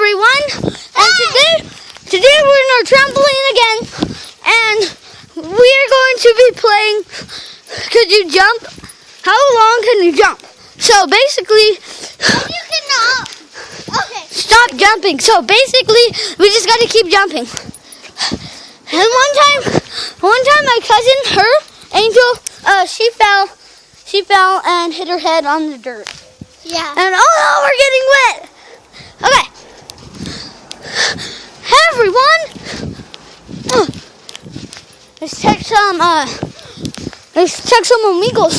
everyone, and today we're in our trampoline again, and we are going to be playing Could You Jump? How long can you jump? So basically, You cannot. Okay. stop jumping. So basically, we just got to keep jumping. And one time my cousin, Angel, she fell and hit her head on the dirt. Yeah. And oh no, we're getting wet. Okay. Hey everyone. Let's check some amigos.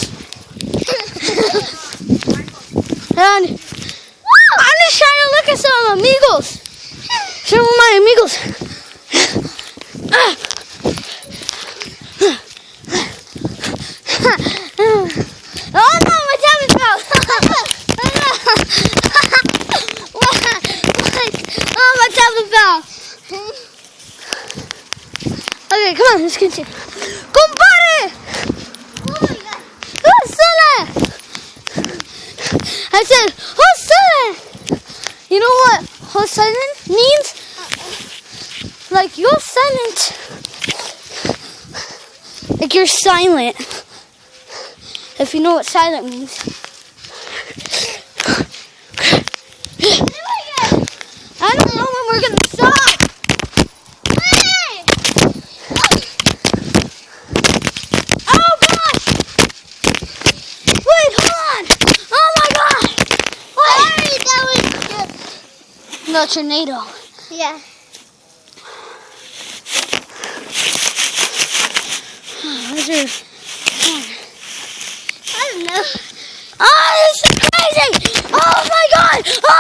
And I'm just trying to look at some amigos. Some of my amigos. Oh no, my tablet fell. Oh, my tablet fell. Okay, come on, let's continue. Compare! Oh my God. Hustler! I said, hustler! You know what hustler means? Like, you're silent. Like, you're silent. If you know what silent means. I don't know when we're gonna stop. Hey! Oh gosh! Wait, hold on! Oh my god! Sorry, that was No, tornado. yeah. Where's your... I don't know. Oh, this is crazy! Oh my god! Oh!